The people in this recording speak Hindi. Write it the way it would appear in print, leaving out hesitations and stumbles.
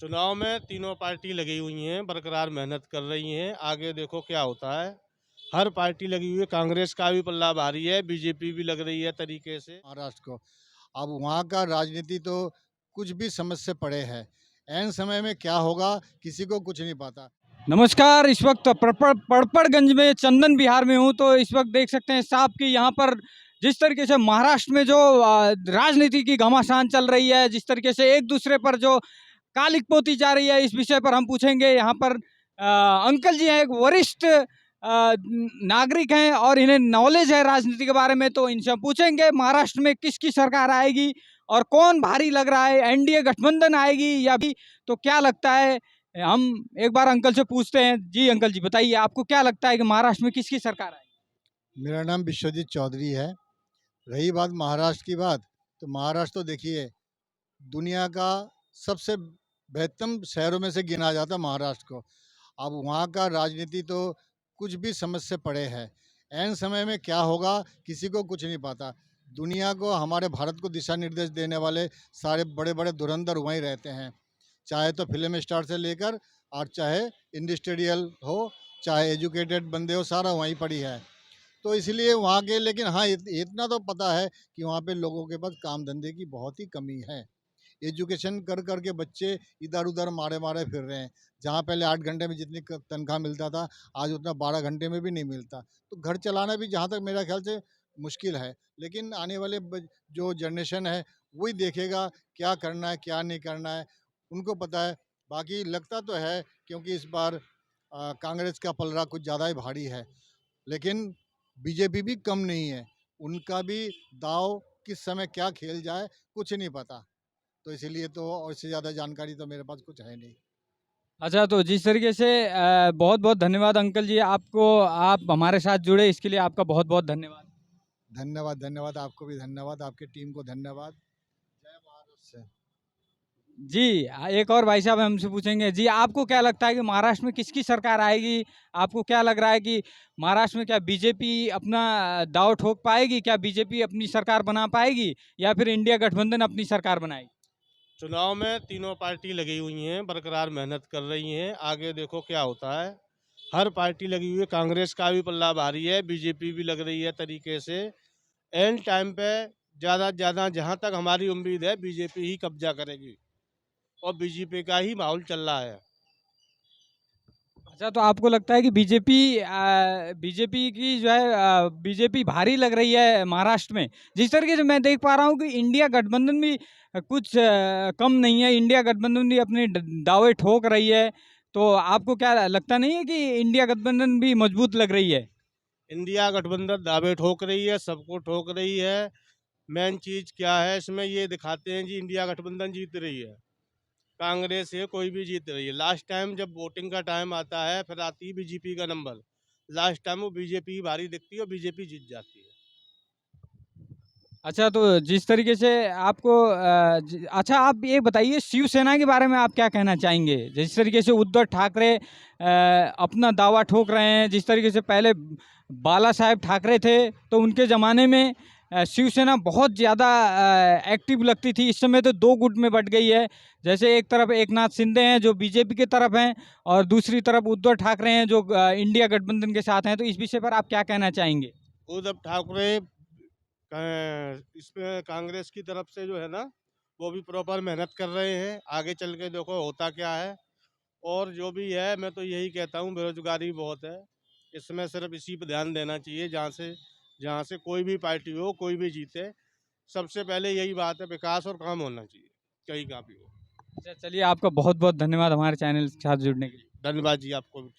चुनाव में तीनों पार्टी लगी हुई हैं, बरकरार मेहनत कर रही हैं। आगे देखो क्या होता है। हर पार्टी लगी हुई है, कांग्रेस का भी पल्ला भारी है, बीजेपी भी लग रही है तरीके से। महाराष्ट्र को अब वहाँ का राजनीति तो कुछ भी समझ से परे है। ऐन समय में क्या होगा किसी को कुछ नहीं पता। नमस्कार। इस वक्त पड़पड़गंज में चंदन विहार में हूँ। तो इस वक्त देख सकते हैं साहब कि यहाँ पर जिस तरीके से महाराष्ट्र में जो राजनीति की घमासान चल रही है, जिस तरीके से एक दूसरे पर जो कालिक पोती जा रही है, इस विषय पर हम पूछेंगे। यहाँ पर अंकल जी हैं, एक वरिष्ठ नागरिक हैं और इन्हें नॉलेज है राजनीति के बारे में। तो इनसे हम पूछेंगे महाराष्ट्र में किसकी सरकार आएगी और कौन भारी लग रहा है, एनडीए गठबंधन आएगी या भी। तो क्या लगता है, हम एक बार अंकल से पूछते हैं। जी अंकल जी बताइए, आपको क्या लगता है कि महाराष्ट्र में किसकी सरकार आएगी? मेरा नाम विश्वजीत चौधरी है। रही बात महाराष्ट्र की बात, तो महाराष्ट्र तो देखिए दुनिया का सबसे बेहतरीन शहरों में से गिना जाता है महाराष्ट्र को। अब वहाँ का राजनीति तो कुछ भी समझ से परे है। ऐन समय में क्या होगा किसी को कुछ नहीं पता। दुनिया को, हमारे भारत को दिशा निर्देश देने वाले सारे बड़े बड़े धुरंधर वहीं रहते हैं, चाहे तो फिल्म स्टार से लेकर और चाहे इंडस्ट्रियल हो, चाहे एजुकेटेड बंदे हो, सारा वहीं पड़ी है। तो इसलिए वहाँ के, लेकिन हाँ इतना तो पता है कि वहाँ पे लोगों के पास काम धंधे की बहुत ही कमी है। एजुकेशन कर कर के बच्चे इधर उधर मारे मारे फिर रहे हैं। जहाँ पहले 8 घंटे में जितनी तनख्वाह मिलता था, आज उतना 12 घंटे में भी नहीं मिलता। तो घर चलाना भी जहाँ तक मेरा ख्याल से मुश्किल है। लेकिन आने वाले जो जनरेशन है वही देखेगा क्या करना है क्या नहीं करना है, उनको पता है। बाकी लगता तो है क्योंकि इस बार कांग्रेस का पलड़ा कुछ ज़्यादा ही भारी है, लेकिन बीजेपी भी कम नहीं है। उनका भी दाव किस समय क्या खेल जाए कुछ नहीं पता। तो इसीलिए तो, और इससे ज़्यादा जानकारी तो मेरे पास कुछ है नहीं। अच्छा, तो जिस तरीके से बहुत बहुत धन्यवाद अंकल जी, आपको, आप हमारे साथ जुड़े इसके लिए आपका बहुत बहुत धन्यवाद। धन्यवाद, धन्यवाद आपको भी, धन्यवाद आपकी टीम को, धन्यवाद। जय महाराष्ट्र। जी एक और भाई साहब हमसे पूछेंगे। जी आपको क्या लगता है कि महाराष्ट्र में किसकी सरकार आएगी? आपको क्या लग रहा है कि महाराष्ट्र में क्या बीजेपी अपना दांव ठोक पाएगी? क्या बीजेपी अपनी सरकार बना पाएगी या फिर इंडिया गठबंधन अपनी सरकार बनाएगी? चुनाव में तीनों पार्टी लगी हुई हैं, बरकरार मेहनत कर रही हैं। आगे देखो क्या होता है। हर पार्टी लगी हुई है, कांग्रेस का भी पल्ला भारी है, बीजेपी भी लग रही है तरीके से। एंड टाइम पे ज़्यादा से ज़्यादा, जहाँ तक हमारी उम्मीद है, बीजेपी ही कब्जा करेगी और बीजेपी का ही माहौल चल रहा है। अच्छा, तो आपको लगता है कि बीजेपी बीजेपी की जो है बीजेपी भारी लग रही है महाराष्ट्र में? जिस तरीके से मैं देख पा रहा हूँ कि इंडिया गठबंधन भी कुछ कम नहीं है। इंडिया गठबंधन भी अपने दावे ठोक रही है। तो आपको क्या लगता नहीं है कि इंडिया गठबंधन भी मजबूत लग रही है? इंडिया गठबंधन दावे ठोक रही है, सबको ठोक रही है। मेन चीज़ क्या है इसमें, ये दिखाते हैं जी इंडिया गठबंधन जीत रही है, कांग्रेस है कोई भी जीत रही है। लास्ट टाइम जब वोटिंग का टाइम आता है, फिर आती है बीजेपी का नंबर। लास्ट टाइम वो बीजेपी भारी दिखती है और बीजेपी जीत जाती है। अच्छा, तो जिस तरीके से आपको अच्छा आप ये बताइए शिवसेना के बारे में आप क्या कहना चाहेंगे? जिस तरीके से उद्धव ठाकरे अपना दावा ठोक रहे हैं, जिस तरीके से पहले बाला साहेब ठाकरे थे तो उनके ज़माने में शिवसेना बहुत ज़्यादा एक्टिव लगती थी। इस समय तो दो गुट में बट गई है। जैसे एक तरफ एकनाथ शिंदे हैं जो बीजेपी की तरफ हैं और दूसरी तरफ उद्धव ठाकरे हैं जो इंडिया गठबंधन के साथ हैं। तो इस विषय पर आप क्या कहना चाहेंगे? उद्धव ठाकरे इसमें कांग्रेस की तरफ से जो है ना, वो भी प्रॉपर मेहनत कर रहे हैं। आगे चल के देखो होता क्या है। और जो भी है, मैं तो यही कहता हूँ, बेरोजगारी बहुत है। इसमें सिर्फ इसी पे ध्यान देना चाहिए, जहाँ से कोई भी पार्टी हो, कोई भी जीते। सबसे पहले यही बात है, विकास और काम होना चाहिए, कहीं का भी हो। अच्छा, चलिए आपका बहुत बहुत धन्यवाद हमारे चैनल के साथ जुड़ने के लिए। धन्यवाद जी आपको भी।